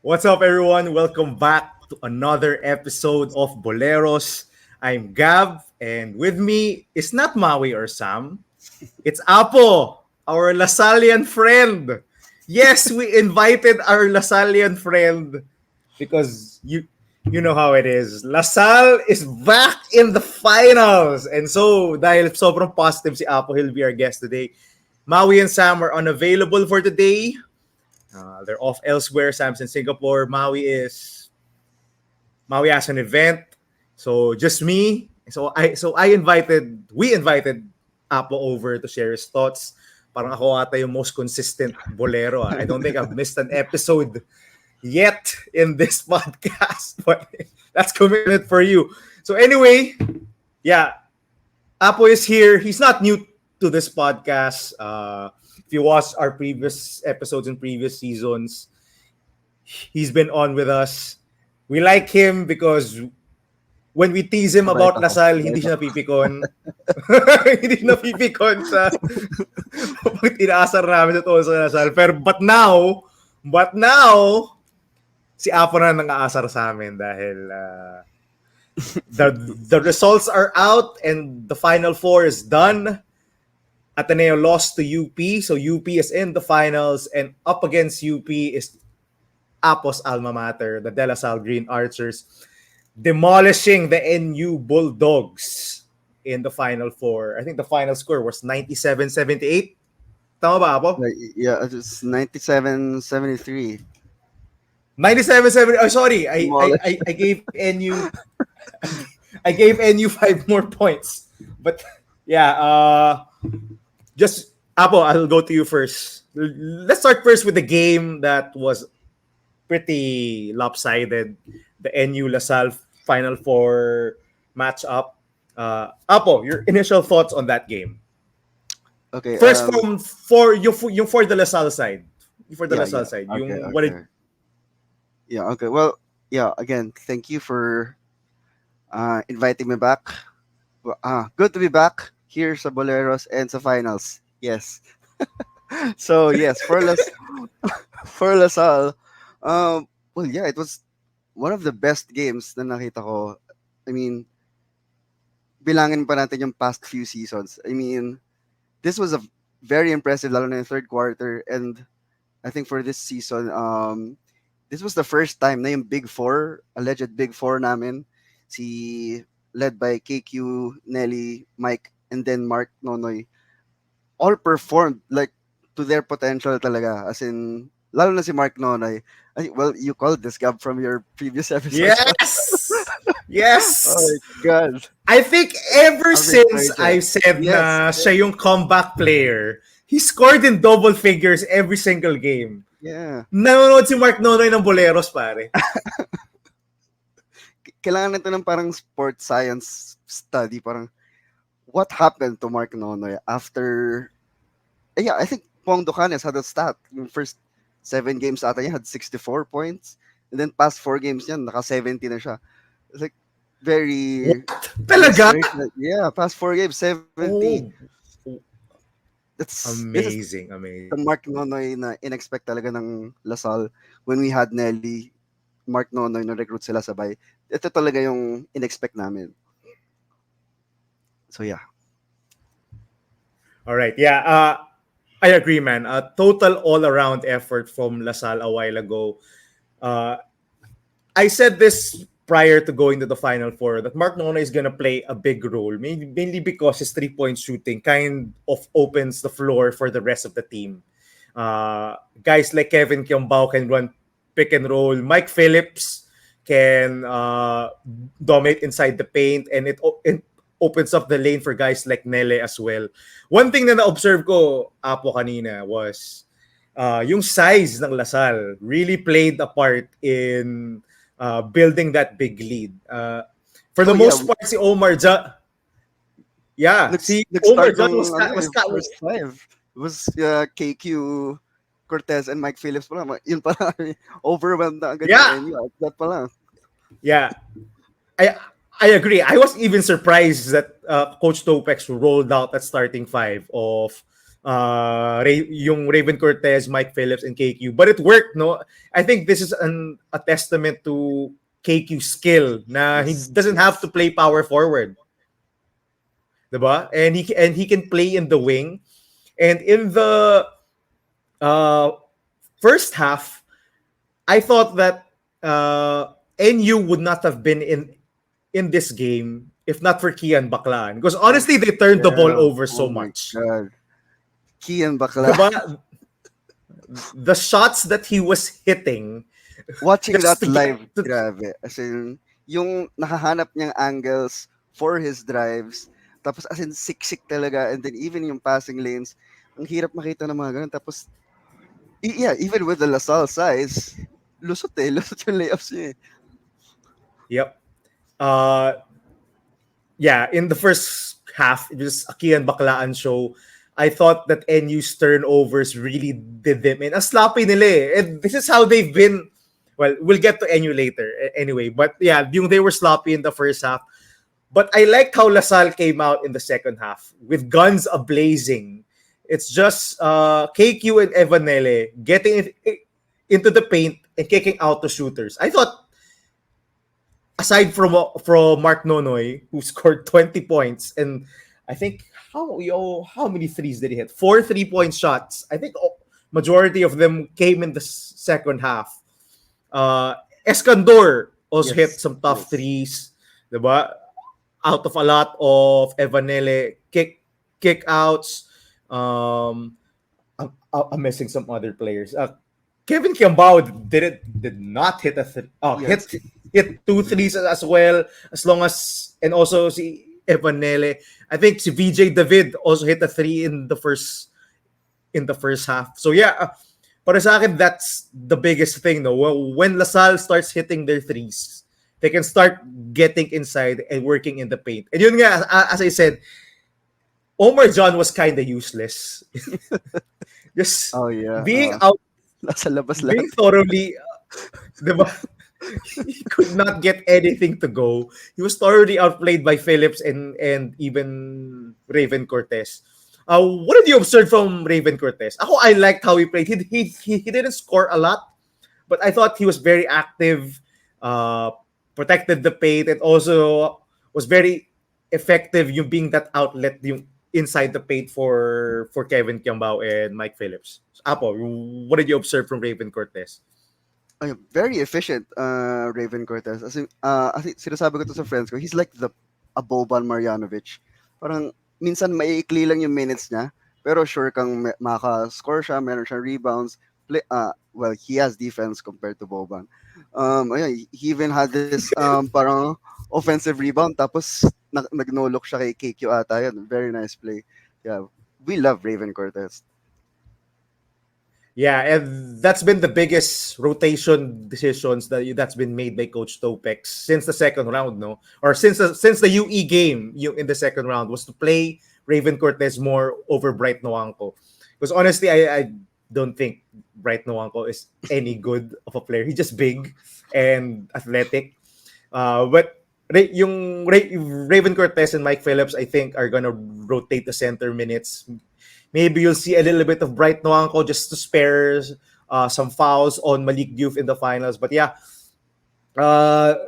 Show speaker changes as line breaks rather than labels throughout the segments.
What's up, everyone? Welcome back to another episode of Boleros. I'm Gab, and with me is not Maui or Sam. It's Apo, our Sallian friend. Yes, we invited our Sallian friend because you know how it is. Lasal is back in the finals. And so, dahil sobrang positive si Apo, he'll be our guest today. Maui and Sam are unavailable for today. They're off elsewhere. Sam's in Singapore. Maui has an event. So just me. We invited Apo over to share his thoughts. Parang ako ata yung most consistent bolero. I don't think I've missed an episode yet in this podcast, but that's commitment for you. So anyway, yeah, Apo is here. He's not new to this podcast. If you watch our previous episodes and previous seasons, he's been on with us. We like him because when we tease him about Lasal, hindi siya napipikon. Hindi siya napipikon sa pag inaasar namin sa sa Lasal. But now, si Apo na nang-aasar sa amin dahil the results are out and the Final Four is done. Ateneo lost to UP, so UP is in the finals, and up against UP is Apo's alma mater, the De La Salle Green Archers, demolishing the NU Bulldogs in the Final Four. I think the final score was 97-78. Tama ba, Apo?
Yeah, it's 97-73.
97-70. Oh, sorry. I gave NU I gave NU 5 more points. But yeah, just Apo, I'll go to you first. Let's start first with the game that was pretty lopsided. The NU LaSalle Final Four matchup. Apo, your initial thoughts on that game?
Okay.
First, for the LaSalle side. For the LaSalle side.
Okay. Yeah, okay. Well, yeah, again, thank you for inviting me back. Good to be back here sa Boleros and sa finals. Yes. So, yes, for LaSalle, well, yeah, it was one of the best games na nakita ko. I mean, bilangin pa natin yung past few seasons. I mean, this was a very impressive, lalo na yung third quarter. And I think for this season, this was the first time na yung Big Four, alleged Big Four namin, led by KQ, Nelly, Mike, and then Mark Nonoy, all performed like to their potential talaga. As in, lalo na si Mark Nonoy. Well, you called this, Gab, from your previous episode.
Yes! Yes!
Oh my God.
I think ever since I said na siya yung comeback player, he scored in double figures every single game.
Yeah.
Nanonood si Mark Nonoy ng Boleros, pare.
Kailangan nito ng parang sports science study. Parang, what happened to Mark Nonoy after... Yeah, I think Pong Ducanes had a stat. Yung first 7 games ata niya had 64 points. And then past 4 games niya, naka-70 na siya. It's like, very...
What? Talaga?
Yeah, past 4 games, 70.
Oh.
That's
amazing.
The Mark Nonoy na in-expect talaga ng LaSalle when we had Nelly, Mark Nonoy na recruit sila sabay. Ito talaga yung in-expect namin. So yeah.
All right. Yeah. I agree, man. A total all-around effort from LaSalle a while ago. I said this prior to going to the Final Four that Mark Nonoy is going to play a big role, mainly because his three-point shooting kind of opens the floor for the rest of the team. Guys like Kevin Kiombao can run pick and roll. Mike Phillips can dominate inside the paint, and it opens up the lane for guys like Nele as well. One thing na na-observe ko, Apo, kanina was yung size ng LaSalle really played a part in building that big lead. For the most part, si Omar Ja... Yeah,
Omar Ja was first 5. It was KQ, Cortez, and Mike Phillips pa lang. Yun pa lang. Overwhelmed na agad.
Yeah.
That pa lang.
Yeah. I agree. I was even surprised that Coach Topex rolled out that starting 5 of yung Raven Cortez, Mike Phillips, and KQ. But it worked, no? I think this is a testament to KQ's skill na he
Yes,
doesn't have to
yes.
play power forward. Diba? And he can play in the wing. And in the uh, first half, I thought that NU would not have been in this game if not for Kian Baklaan. Because
Oh,
honestly, they turned the ball
yeah.
over
Oh
so
my
much.
God. Kian Bakla.
Diba? The shots that he was hitting
Watching
just
that
to get
live,
to,
grabe. As in, yung nakahanap niyang angles for his drives, tapos as in siksik talaga, and then even yung passing lanes, ang hirap makita ng mga ganun. Tapos, yeah, even with the Lasal size, lusot eh, lusot yung layups niya eh.
yep. Uh, yeah, in the first half, it was a Kian Baklaan show. I thought that NU's turnovers really did them in. Ang sloppy nila eh. And this is how they've been. Well, we'll get to NU later anyway. But yeah, they were sloppy in the first half. But I liked how Lasal came out in the second half with guns ablazing. It's just KQ and Evanele getting into the paint and kicking out the shooters. I thought aside from Mark Nonoy, who scored 20 points, and I think how many threes did he hit? 4 3-point shots. I think majority of them came in the second half. Escandor also hit
Yes,
some tough
yes.
threes, diba? Out of a lot of Evanele kick outs. I'm missing some other players. Kevin Kiambao did not hit
Yes.
hit two threes as well, as long as, and also si Evanele. I think si VJ David also hit a three in the first half. So yeah, para sa akin, that's the biggest thing, no. When LaSalle starts hitting their threes, they can start getting inside and working in the paint. And yun nga, as I said, Omar John was kind of useless. Just
Oh yeah.
being out,
Nasa labas
being
lahat.
thoroughly, diba? He could not get anything to go. He was thoroughly outplayed by Phillips and even Raven Cortez. What did you observe from Raven Cortez? Ako, I liked how he played. He didn't score a lot, but I thought he was very active, uh, protected the paint, and also was very effective yung being that outlet yung inside the paint for Kevin Kiambao and Mike Phillips. Apo, what did you observe from Raven Cortez?
Ay, very efficient, Raven Cortez. As in sinasabi ko to sa friends ko, he's like a Boban Marjanovic. Parang minsan maiikli lang yung minutes niya, pero sure kang maka-score siya, meron siyang rebounds. Well, he has defense compared to Boban. Ayun, he even had this parang offensive rebound, tapos nag-no-look siya kay KQ ata yun. Very nice play. Yeah, we love Raven Cortez.
Yeah, and that's been the biggest rotation decisions that's been made by Coach Topex since the second round, no, or since the UE game in the second round was to play Raven Cortez more over Bright Noanco. Because honestly, I don't think Bright Noanco is any good of a player. He's just big and athletic. But Raven Cortez and Mike Phillips, I think, are gonna rotate the center minutes. Maybe you'll see a little bit of Bright Noanco just to spare some fouls on Malik Diouf in the finals. But yeah,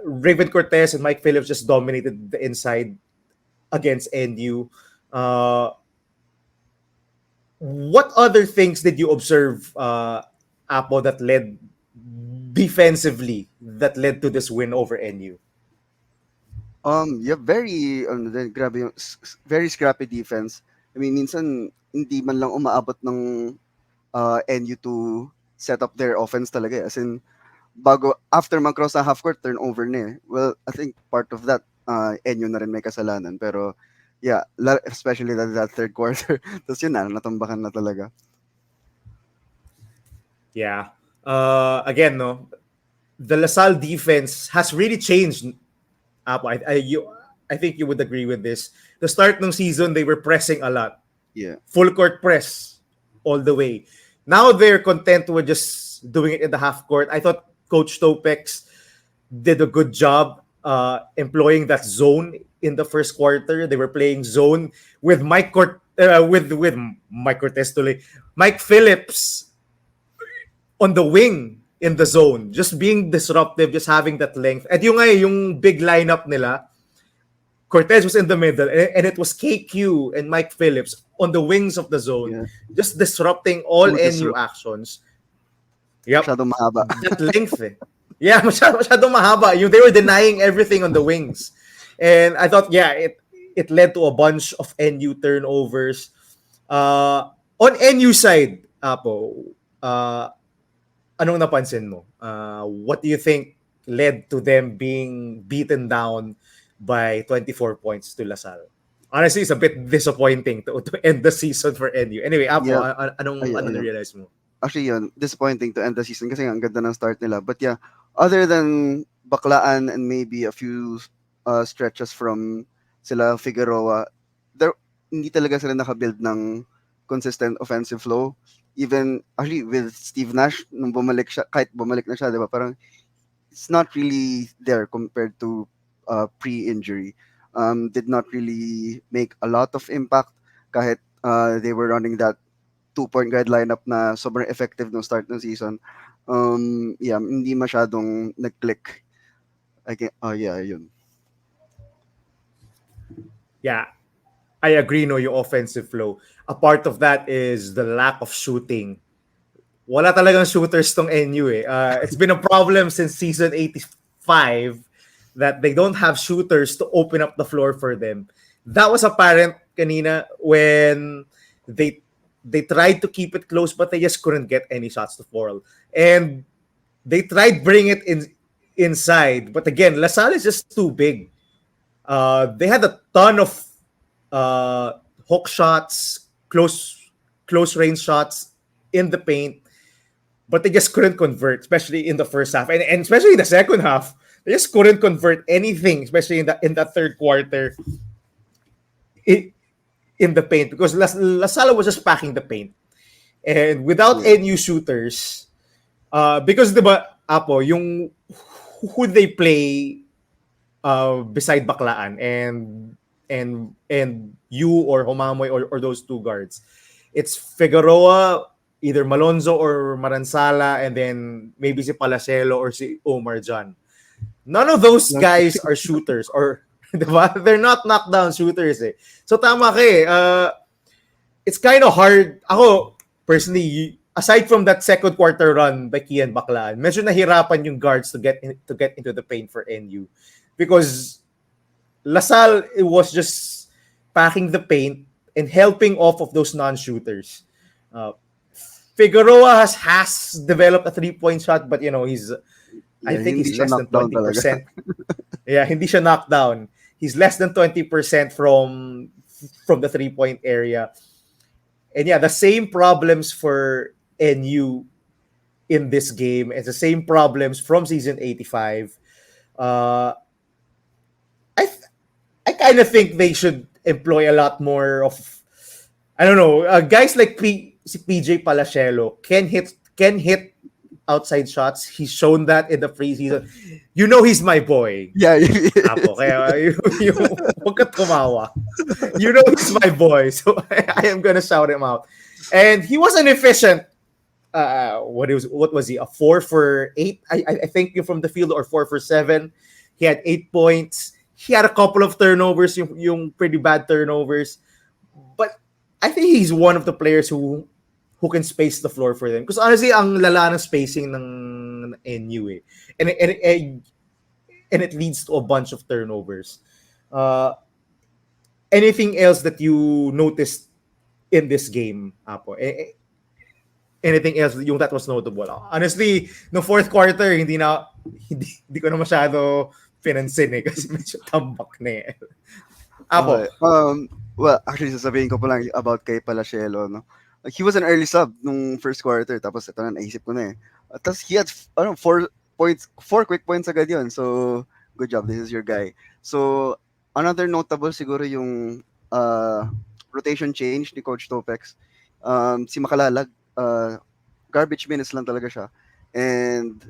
Raven Cortez and Mike Phillips just dominated the inside against NU. What other things did you observe, Apo, that led defensively that led to this win over NU?
Yeah, very grabe yung very scrappy defense. I mean, minsan hindi man lang umaabot ng NU to set up their offense talaga. As in, bago after mag-cross sa half court, turnover na eh. Well, I think part of that NU na rin may kasalanan, pero yeah, especially that third quarter. Tapos yun na, natumbakan na talaga.
Yeah. Again, no, the LaSalle defense has really changed. Apo, I think you would agree with this. The start ng season, they were pressing a lot.
Yeah.
Full court press all the way. Now they're content with just doing it in the half court. I thought Coach Topex did a good job employing that zone in the first quarter. They were playing zone with with Mike Cortez tuloy. Mike Phillips on the wing in the zone, just being disruptive, just having that length. At yung yung big lineup nila, Cortez was in the middle, and it was KQ and Mike Phillips on the wings of the zone,
Yeah.
just disrupting all
Too
NU
disrupt.
actions. Yep,
Masyadong mahaba.
that length. Yeah, masyado mahaba. They were denying everything on the wings. And I thought, yeah, it led to a bunch of NU turnovers. On NU side, Apo, anong napansin mo? What do you think led to them being beaten down by 24 points to LaSalle? Honestly, it's a bit disappointing to end the season for NU. Anyway, Apo,
Yeah.
anong
Ayun.
realize mo?
Actually, yun, disappointing to end the season kasi ang ganda ng start nila. But yeah, other than Baklaan and maybe a few stretches from sila Figueroa, there, hindi talaga sila nakabuild ng consistent offensive flow. Even, actually, with Steve Nash, nung bumalik siya, kahit bumalik na siya, di ba, parang it's not really there compared to pre-injury. Did not really make a lot of impact kahit they were running that two-point guard lineup na sobrang effective no start ng season. Yeah, hindi masyadong nag-click. Yeah, yun.
Yeah, I agree, no, yung offensive flow. A part of that is the lack of shooting. Wala talagang shooters tong NU eh. It's been a problem since season 85 that they don't have shooters to open up the floor for them. That was apparent kanina when they tried to keep it close but they just couldn't get any shots to fall. And they tried bring it inside, but again, LaSalle is just too big. They had a ton of hook shots, close range shots in the paint, but they just couldn't convert, especially in the first half, and especially in the second half. They just couldn't convert anything, especially in the third quarter in the paint, because LaSalle was just packing the paint, and without
Yeah.
NU shooters, because diba, Apo, yung who they play beside Baklaan and you or Homamoy or those two guards. It's Figueroa, either Malonzo or Maransala, and then maybe si Palacelo or si Omar John. None of those guys are shooters or diba? They're not knockdown shooters eh. So tama ka eh. It's kind of hard. Ako, personally, aside from that second quarter run by Kian Baklaan, medyo nahirapan yung guards to get into the paint for NU. Because LaSalle, it was just packing the paint and helping off of those non-shooters. Figueroa has developed a three-point shot, but he's I think
hindi
he's
siya
less than
knockdown
20%. Yeah, hindi siya knocked down. He's less than 20% from the three-point area. And yeah, the same problems for NU in this game, and the same problems from season 85. I kind of think they should employ a lot more of, I don't know, guys like si PJ Palacelo can hit outside shots. He's shown that in the preseason. He's my boy.
Yeah.
Apo, kaya huwag ka tumawa. He's my boy, so I am gonna shout him out. And he was an efficient. What was he? A 4 for 8? I think from the field, or 4 for 7. He had 8 points. He had a couple of turnovers, yung pretty bad turnovers. But I think he's one of the players who can space the floor for them. Because honestly, ang lala ng spacing ng NU eh. And it leads to a bunch of turnovers. Anything else that you noticed in this game, Apo? Anything else yung that was notable? Honestly, no fourth quarter, hindi ko na masyado pinansin eh kasi medyo tambak na eh. Apo?
Okay. Well, actually, sasabihin ko pa lang about kay Palacelo, no? He was an early sub nung first quarter, tapos ito na, naisip ko na eh. Tapos he had, 4 quick points agad yun. So, good job, this is your guy. So, another notable siguro yung rotation change ni Coach Topex. Si Makalalag, garbage minutes lang talaga siya. And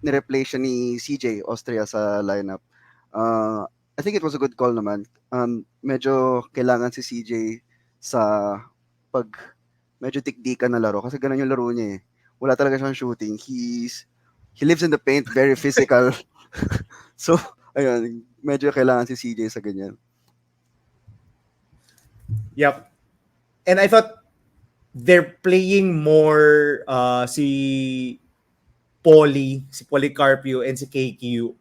nireplace siya ni CJ Austria sa lineup. I think it was a good call naman. Medyo kailangan si CJ sa pag medyo tikdikan na laro kasi ganun yung laro niya eh. Wala talaga siyang shooting. He lives in the paint, very physical. So, ayun, medyo kailangan si CJ sa ganyan.
Yep. And I thought they're playing more si Policarpio and si KQ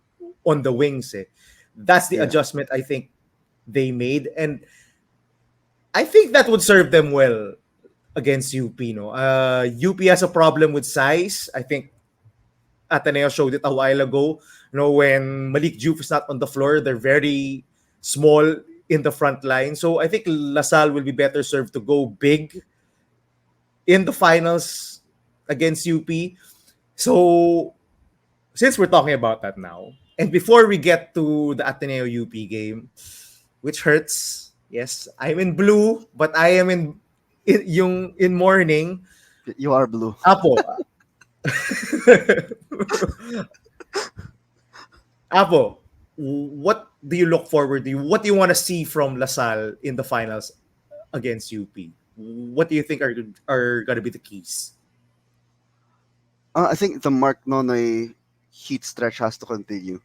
on the wings eh. That's the
Yeah.
adjustment I think they made, and I think that would serve them well against UP. No, UP has a problem with size. I think Ateneo showed it a while ago. You know, when Malik Diouf is not on the floor, they're very small in the front line. So I think LaSalle will be better served to go big in the finals against UP. So since we're talking about that now, and before we get to the Ateneo UP game, which hurts, yes, I'm in blue, but I am in morning.
You are blue.
Apo. Apo, what do you look forward to? What do you want to see from LaSalle in the finals against UP? What do you think are going to be the keys?
I think the Mark Nonoy heat stretch has to continue.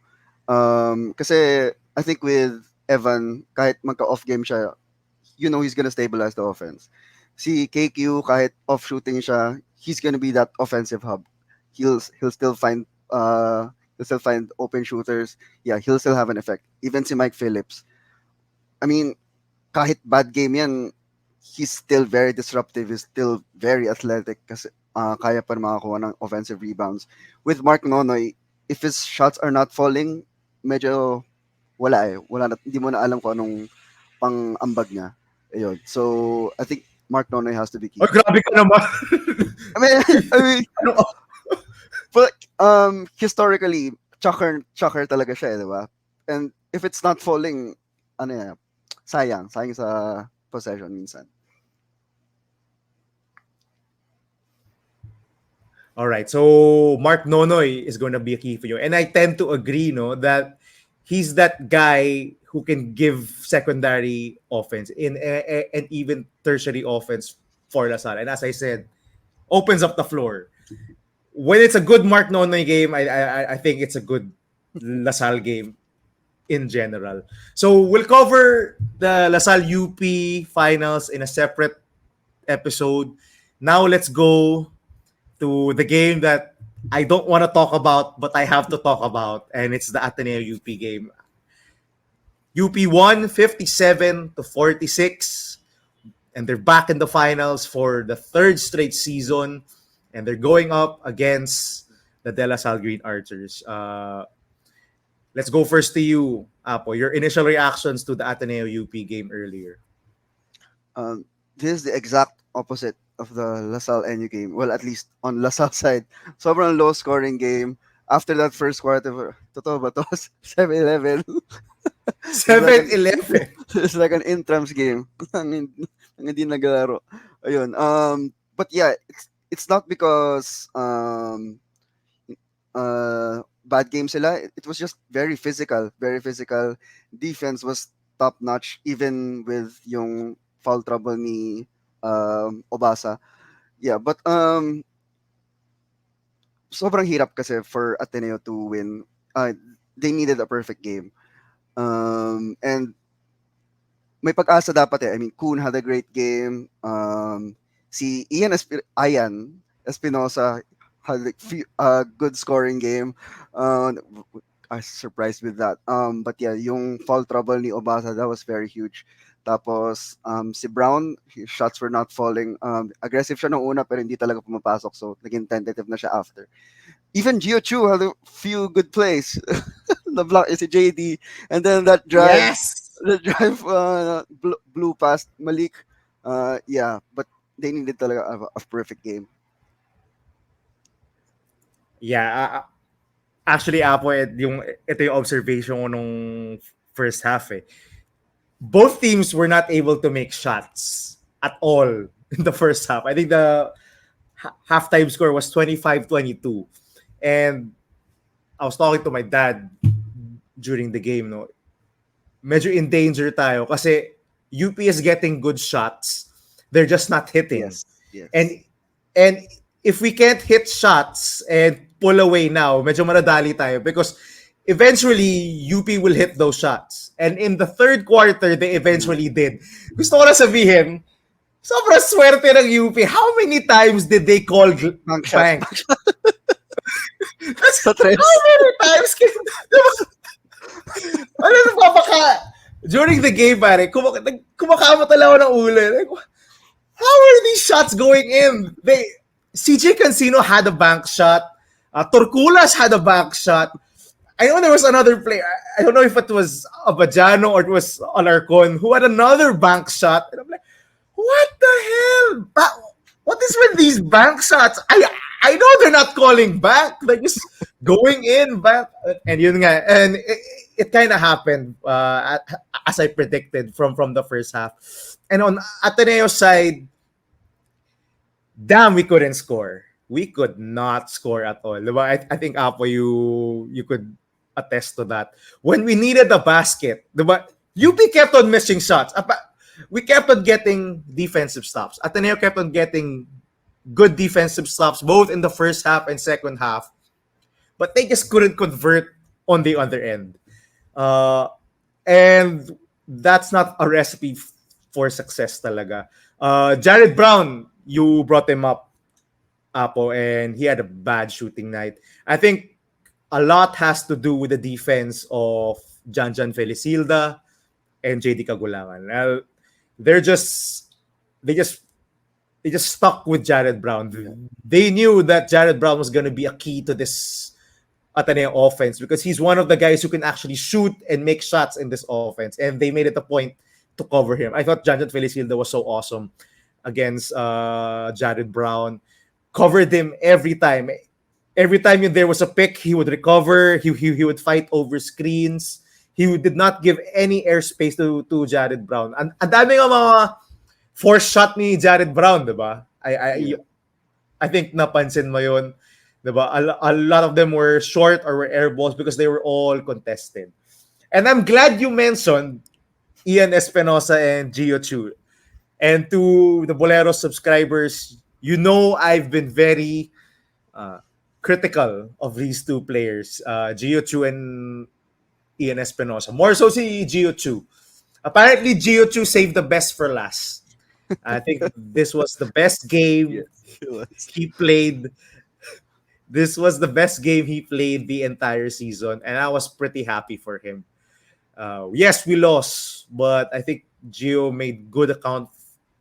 Kasi I think with Evan, kahit magka-off game siya, he's gonna stabilize the offense. Si KQ, kahit off shooting siya, he's gonna be that offensive hub. He'll still find open shooters. Yeah, he'll still have an effect. Even si Mike Phillips. I mean, kahit bad game yan, he's still very disruptive. He's still very athletic kasi kaya pa makakuha ng offensive rebounds. With Mark Nonoy, if his shots are not falling, medyo wala eh. Wala na, hindi mo na alam kung anong pang-ambag niya. Ayun. So, I think Mark Nonoy has to be key.
Oh, grabe ka naman.
I mean,
Ano?
but historically, chucker talaga siya, di ba? And if it's not falling, ano yan, sayang sa possession minsan.
All right. So Mark Nonoy is going to be a key for you. And I tend to agree, no, that he's that guy who can give secondary offense and even tertiary offense for LaSalle. And as I said, opens up the floor. When it's a good Mark Nonoy game, I think it's a good LaSalle game in general. So we'll cover the LaSalle UP finals in a separate episode. Now let's go to the game that I don't want to talk about, but I have to talk about, and it's the Ateneo UP game. UP won 57-46, and they're back in the finals for the third straight season, and they're going up against the De La Salle Green Archers. Let's go first to you, Apo. Your initial reactions to the Ateneo UP game earlier.
This is the exact opposite of the LaSalle NU game. Well, at least on LaSalle side. Sobrang low scoring game. After that first quarter, totoo ba to? 7-11.
7-11.
It's like an intrams game. Ang hindi naglaro. Ayun. But yeah, it's not because bad game sila. It was just very physical. Very physical. Defense was top notch even with yung foul trouble ni Obasa. Yeah, but sobrang hirap kasi for Ateneo to win. They needed a perfect game. And may pag-asa dapat eh. I mean, Kuhn had a great game. Si Ian Espinosa had a good scoring game. I was surprised with that. But yeah, yung foul trouble ni Obasa, that was very huge. Tapos, si Brown, his shots were not falling. Aggressive siya nung una, pero hindi talaga pumapasok. So, naging tentative na siya after. Even Gio Chu had a few good plays. The block is si JD. And then that drive,
Yes!
the drive blew past Malik. Yeah, but they needed talaga a perfect game.
Yeah, actually, Apo, ito yung observation ko nung first half eh. Both teams were not able to make shots at all in the first half. I think the halftime score was 25-22. And I was talking to my dad during the game, no. Medyo in danger tayo kasi UP is getting good shots. They're just not hitting.
Yes. Yes.
And and if we can't hit shots and pull away now, medyo manadali tayo because eventually UP will hit those shots. And in the third quarter, they eventually did. Gusto ko na sabihin, sobrang swerte ng UP. How many times did they call
Bank shot.
bank?
Sa tres.
How many times? Ano napapaka? During the game, pare, kumakama talaga ako ng ulo. Like, how are these shots going in? CJ Cancino had a bank shot. Torculas had a bank shot. I know there was another player. I don't know if it was Abajano or it was Alarcon who had another bank shot. And I'm like, what the hell? What is with these bank shots? I know they're not calling back. They're just going in back. And yun nga. And it kind of happened as I predicted from the first half. And on Ateneo's side, damn, we couldn't score. We could not score at all. Diba? I think, Apo, you could attest to that. When we needed a basket, diba? UP kept on missing shots. We kept on getting defensive stops. Ateneo kept on getting good defensive stops, both in the first half and second half. But they just couldn't convert on the other end. And that's not a recipe for success talaga. Jared Brown, you brought him up, Apo, and he had a bad shooting night. I think a lot has to do with the defense of Janjan Felicilda and JD Kagulangan. They just stuck with Jared Brown. They knew that Jared Brown was going to be a key to this Ateneo offense because he's one of the guys who can actually shoot and make shots in this offense, and they made it a point to cover him. I thought Janjan Felicilda was so awesome against Jared Brown. Covered him every time. Every time there was a pick, he would recover. He would fight over screens. He did not give any airspace to Jared Brown. Ang dami ng mga forced shot ni Jared Brown, diba? I think napansin mo yun. Diba? A lot of them were short or were air balls because they were all contested. And I'm glad you mentioned Ian Espinosa and Gio Chu. And to the Boleros subscribers, you know I've been very critical of these two players, Gio Chu and Ian Espinosa. More so si Gio Chu. Apparently, Gio Chu saved the best for last. I think this was the best game he played. This was the best game he played the entire season, and I was pretty happy for him. Yes, we lost, but I think Gio made good account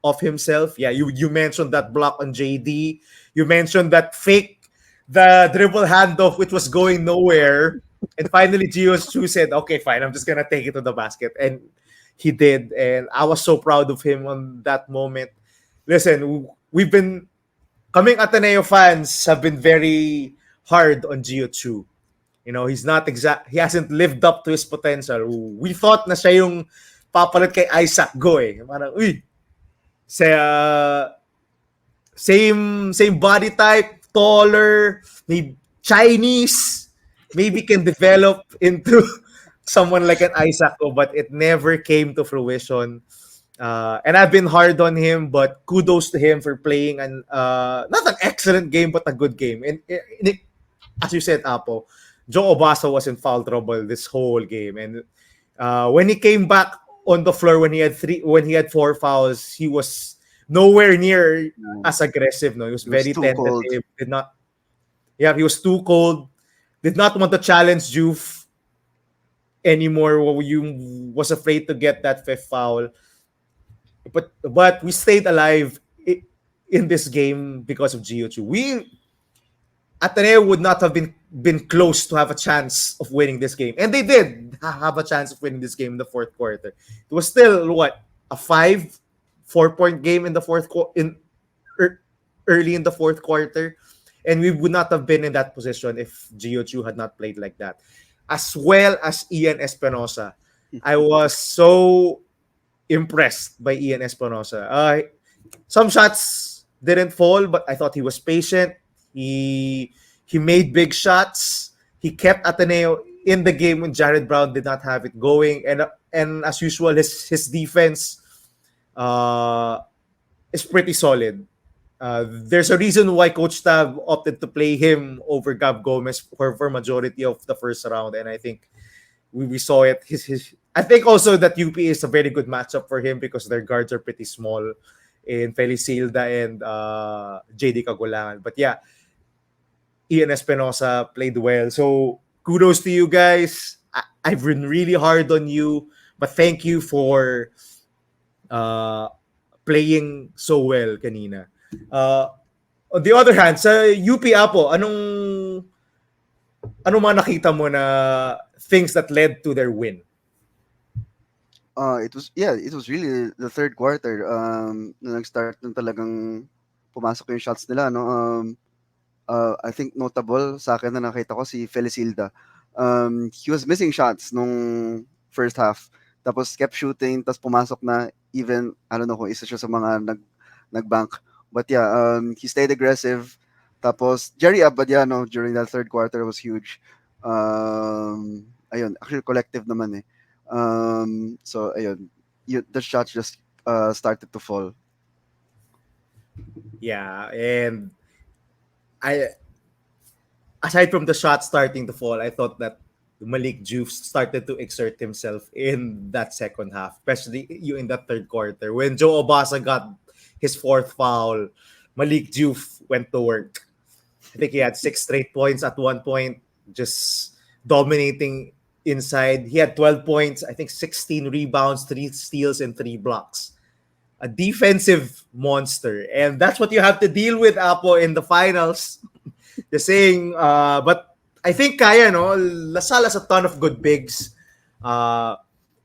of himself. Yeah, you mentioned that block on JD. You mentioned that fake, the dribble handoff, which was going nowhere. And finally, Gio Chu said, okay, fine, I'm just going to take it to the basket. And he did. And I was so proud of him on that moment. Listen, coming Ateneo fans have been very hard on Gio Chu. You know, he hasn't lived up to his potential. We thought na siya yung papalit kay Isaac Go eh. Parang, same body type, taller, maybe Chinese, maybe can develop into someone like an Isaac Go, but it never came to fruition. And I've been hard on him, but kudos to him for playing not an excellent game, but a good game. And as you said, Apo, Joe Obasa was in foul trouble this whole game. And when he came back on the floor, when he had 4 fouls, he was nowhere near as aggressive. No, he was very tentative. Cold. He was too cold. Did not want to challenge Juve anymore. You was afraid to get that 5th foul. But we stayed alive in this game because of Gio Chu. Ateneo would not have been close to have a chance of winning this game. And they did have a chance of winning this game in the 4th quarter. It was still, a 4-point game in the early in the 4th quarter. And we would not have been in that position if Gio Chu had not played like that. As well as Ian Espinosa. I was so impressed by Ian Espinosa. Some shots didn't fall, but I thought he was patient. He made big shots. He kept Ateneo in the game when Jared Brown did not have it going. And as usual, his defense uh, is pretty solid. There's a reason why Coach Tab opted to play him over Gab Gomez for majority of the first round, and I think we saw it. I think also that UP is a very good matchup for him because their guards are pretty small in Felicilda and JD Cagulangan. But yeah, Ian Espinosa played well. So kudos to you guys. I've been really hard on you, but thank you for uh, playing so well kanina. On the other hand, sa UP Apo, anong mga nakita mo na things that led to their win?
It was really the third quarter na nag-start ng talagang pumasok yung shots nila, no. I think notable sa akin na nakita ko si Felicilda. He was missing shots nung first half. Tapos kept shooting, tapos pumasok na, even I don't know kung isa siya sa mga nagbank. But yeah, he stayed aggressive. Tapos Jerry Abadiano during that third quarter was huge. Ayun, actually collective naman eh. So ayun, the shots just started to fall.
Yeah, and aside from the shots starting to fall, I thought that Malik Juve started to exert himself in that second half, especially in that third quarter. When Joe Obasa got his fourth foul, Malik Juve went to work. I think he had 6 straight points at one point, just dominating inside. He had 12 points, I think 16 rebounds, 3 steals, and 3 blocks. A defensive monster. And that's what you have to deal with, Apo, in the finals. Just saying, but I think kaya, no? Lasal has a ton of good bigs.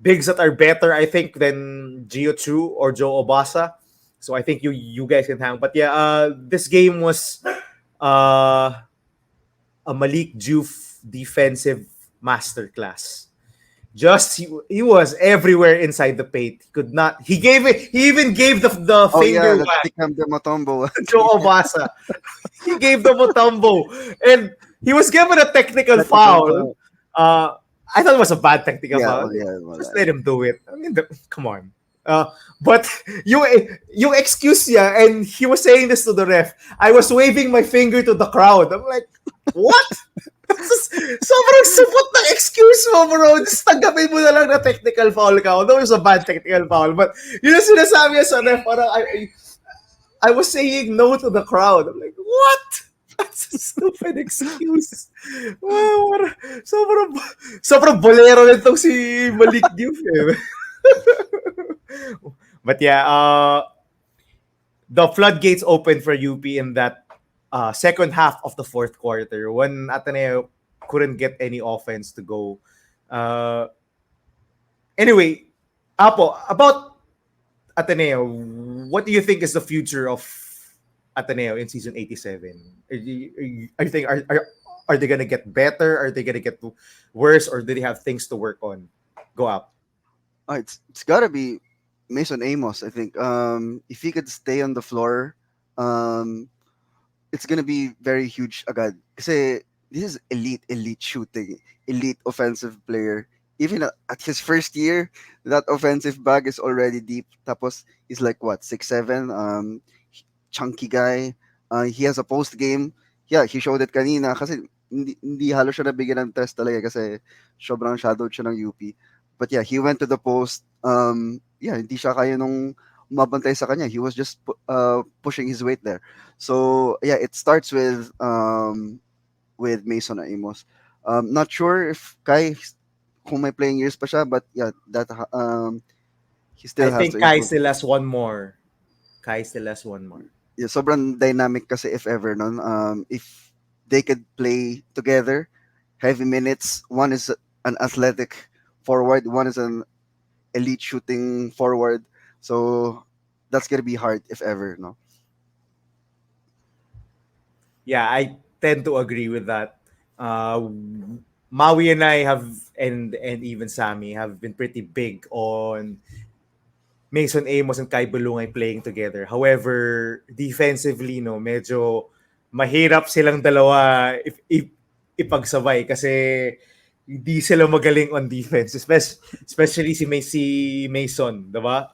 Bigs that are better, I think, than Gio Chu or Joe Obasa. So I think you guys can hang. But yeah, this game was a Malik Juve defensive masterclass. Just he was everywhere inside the paint. He could not. He even gave the finger whack
the Motombo.
to Obasa. He gave the Motombo, and he was given a technical foul. I thought it was a bad technical foul. Just let him do it. I mean, come on. But you excuse niya, and he was saying this to the ref. I was waving my finger to the crowd. I'm like, what? Sobrang supot ng excuse mo, bro. Just tanggapin mo na lang na technical foul ka. Although it was a bad technical foul. But yun ang sinasabi niya sa ref. Parang I was saying no to the crowd. I'm like, what? That's a stupid excuse. Wow, sobrang bolero nitong si Malik Diouf eh. But yeah, the floodgates opened for UP in that second half of the fourth quarter when Ateneo couldn't get any offense to go. Anyway, Apo, about Ateneo, what do you think is the future of Ateneo in season 87? Are they gonna get better? Are they gonna get worse? Or do they have things to work on? Go up.
It's gotta be Mason Amos, I think. If he could stay on the floor, it's gonna be very huge agad. Kasi this is elite shooting, elite offensive player. Even at his first year, that offensive bag is already deep. Tapos he's like what, 6'7", chunky guy. He has a post game. Yeah, he showed it kanina kasi hindi halos siya nabigyan ng test talaga kasi sobrang shadowed siya ng UP. But yeah, he went to the post. Hindi siya kaya nung umabantay sa kanya. He was just pushing his weight there. So yeah, it starts with Mason Amos. Not sure if Kai kung may playing years pa siya, but yeah, that he still has to improve.
Kai still has one more.
Yeah, sobrang dynamic kasi if ever nun. If they could play together, heavy minutes. One is an athletic forward, one is an elite shooting forward. So that's gonna be hard if ever, no?
Yeah, I tend to agree with that. Maui and I and even Sammy have been pretty big on Mason Amos and Kai Balungay playing together. However, defensively, no, medyo mahirap silang dalawa if ipagsabay kasi hindi sila magaling on defense, especially si Mason, diba?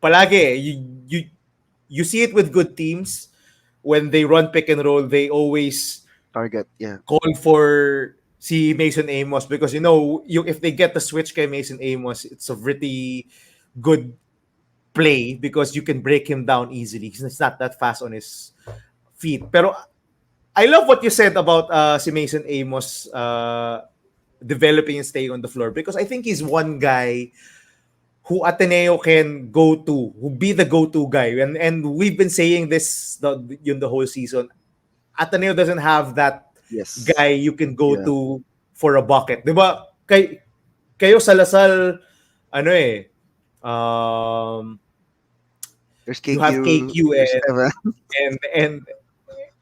palagi, you you see it with good teams when they run pick and roll, they always
Target, yeah.
call for si Mason Amos because if they get the switch kay Mason Amos, it's a pretty good play because you can break him down easily. He's not that fast on his feet. Pero I love what you said about si Mason Amos developing and staying on the floor because I think he's one guy who Ateneo can go to, who be the go-to guy. And we've been saying this the whole season. Ateneo doesn't have that
Yes.
guy you can go
Yeah.
to for a bucket. 'Di ba? Kayo sa Lasal ano
There's
you have
KQ,
KQ
there's Evan.
and and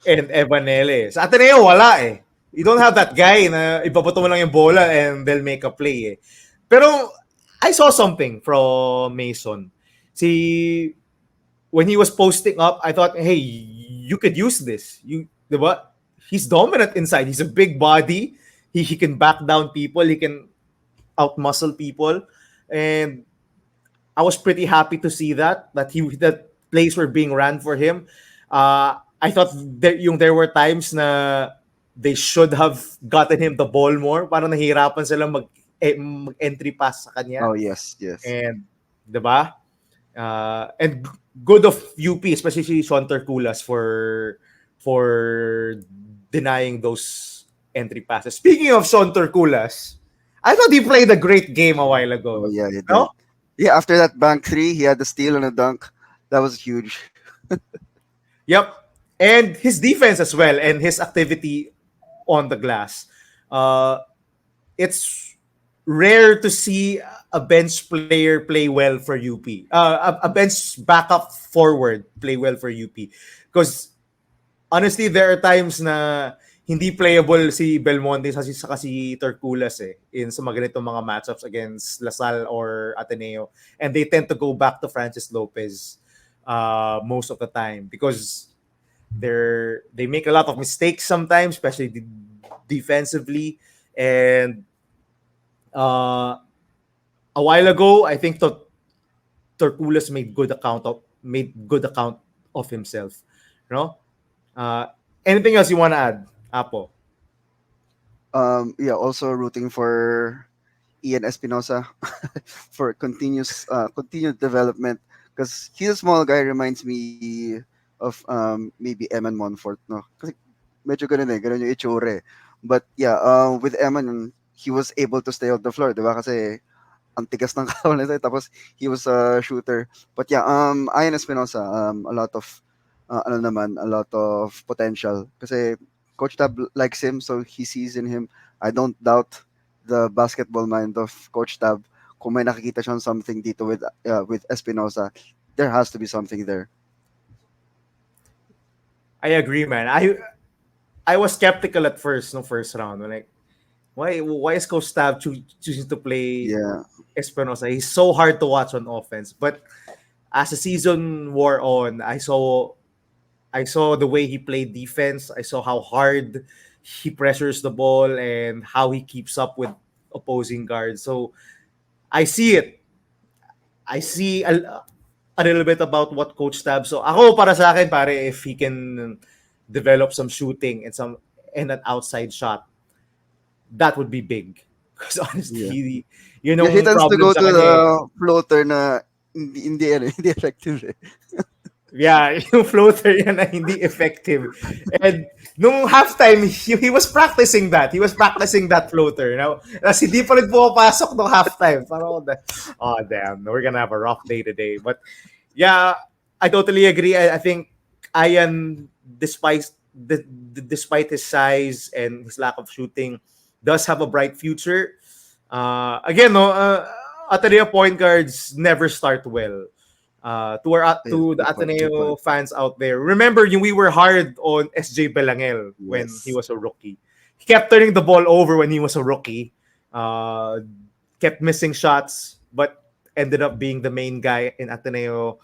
and Evanele. Sa Ateneo wala eh. You don't have that guy na ipapato mo lang yung bola and they'll make a play eh. Pero I saw something from Mason. See, when he was posting up, I thought, hey, you could use this. Diba? He's dominant inside. He's a big body. He can back down people. He can outmuscle people. And I was pretty happy to see that plays were being ran for him. I thought there were times na they should have gotten him the ball more. Parang nahihirapan sila mag-entry pass sa kanya.
Oh, yes, yes.
And, diba? And good of UP, especially Sean Terculas for denying those entry passes. Speaking of Sean Terculas, I thought he played a great game a while ago.
Oh, yeah, he did.
No?
Yeah, after that bank three, he had the steal and a dunk. That was huge.
Yep. And his defense as well and his activity on the glass. It's rare to see a bench player play well for UP. A bench backup forward play well for UP. Because honestly, there are times na hindi playable si Belmonte saka si Terculas in sa mga ganitong mga matchups against Lasal or Ateneo. And they tend to go back to Francis Lopez most of the time because they make a lot of mistakes sometimes, especially defensively. And a while ago, I think Terculas made good account of himself. You know? Anything else you want to add, Apo?
Yeah, also rooting for Ian Espinosa for continued development because he's a small guy. Reminds me of maybe Eman Monfort, no? Kasi medyo ganun yung itsura. But yeah, with Eman, he was able to stay on the floor, diba? Kasi ang tigas ng katawan nito, tapos he was a shooter. But yeah, Ian Espinosa, a lot of potential. Kasi Coach Tab likes him, so he sees in him. I don't doubt the basketball mind of Coach Tab. Kung may nakikita siyang something dito with Espinosa, there has to be something there.
I agree, man. I was skeptical at first, no first round. Like, why is Coach Tab choosing to play Espinosa? He's so hard to watch on offense. But as the season wore on, I saw the way he played defense. I saw how hard he pressures the ball and how he keeps up with opposing guards. So I see it. I see a little bit about what Coach Tab. So ako para sa akin, pare, if he can develop some shooting and an outside shot, that would be big. Because honestly,
he tends to go to the floater na hindi effective.
Yeah, yung floater yan na hindi effective. And nung halftime, he was practicing that. He was practicing that floater. Now, kasi hindi pa rin pumapasok nung halftime. Parang, oh, damn, we're gonna have a rough day today. But, yeah, I totally agree. I think Ian, despite his size and his lack of shooting, does have a bright future. Again, Ateneo point guards never start well. To the Ateneo fans out there, remember we were hard on SJ Belangel when he was a rookie. He kept turning the ball over when he was a rookie. Kept missing shots, but ended up being the main guy in Ateneo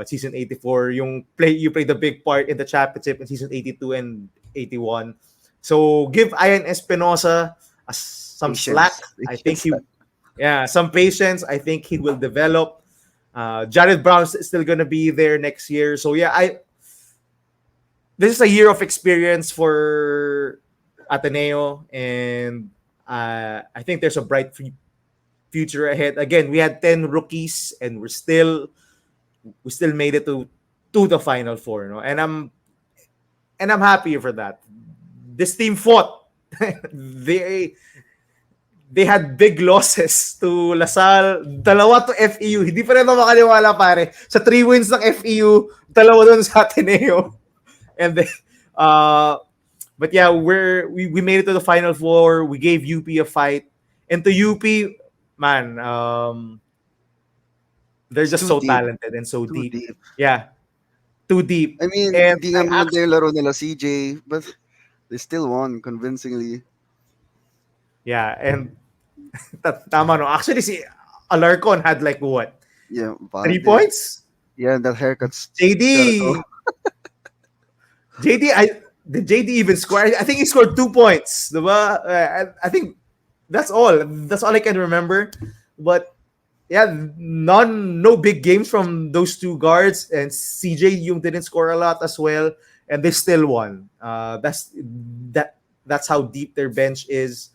season 84. You played the big part in the championship in season 82 and 81. So give Ian Espinosa some slack. I think some patience. I think he will develop. Jared Brown's still gonna be there next year. So yeah, this is a year of experience for Ateneo, and I think there's a bright future ahead. Again, we had 10 rookies, and we still made it to the final four, no? And I'm happy for that. This team fought. they they had big losses to Lasal, dalawa to FEU. Hindi pa rin ako makaniwala, pare. Sa 3 wins ng FEU, dalawa doon sa Ateneo. And then, but yeah, we made it to the final four. We gave UP a fight. And to UP, man, they're just
Too
so
deep.
talented and so
Too
deep.
deep.
Yeah, too deep.
I mean,
And
hindi nga maganda yung laro nila CJ, but they still won convincingly.
yeah, and tama no. Actually, si Alarcon had like what?
Yeah,
3
Valde.
points?
Yeah, that haircut's
JD. Did JD even score? I think he scored 2 points. Diba? I think that's all. That's all I can remember. But yeah, no big games from those two guards, and CJ Yung didn't score a lot as well, and they still won. That's how deep their bench is.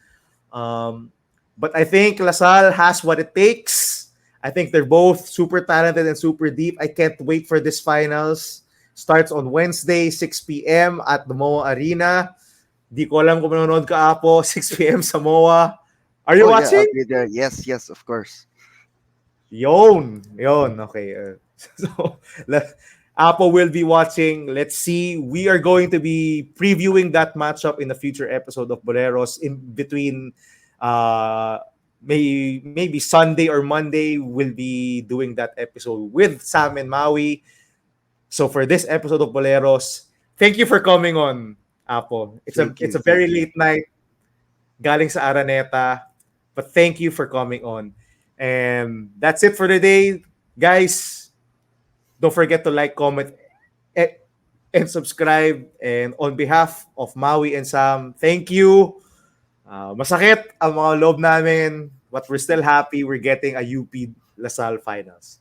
But I think LaSalle has what it takes. I think they're both super talented and super deep. I can't wait for this finals. Starts on Wednesday, 6 p.m. at the MOA Arena. Di ko alam kung manonood ka, Apo. 6 p.m. sa MOA. Are you
Oh yeah,
watching?
I'll be there. Yes, of course.
Yon. Okay. So, Apo will be watching. Let's see. We are going to be previewing that matchup in a future episode of Boleros in between maybe Sunday or Monday. We'll be doing that episode with Sam and Maui. So for this episode of Boleros, thank you for coming on, Apo. It's a very late night galing sa Araneta, but thank you for coming on. And that's it for today, guys. Don't forget to like, comment, and subscribe. And on behalf of Maui and Sam, thank you. Masakit ang mga loob namin, but we're still happy we're getting a UP LaSalle finals.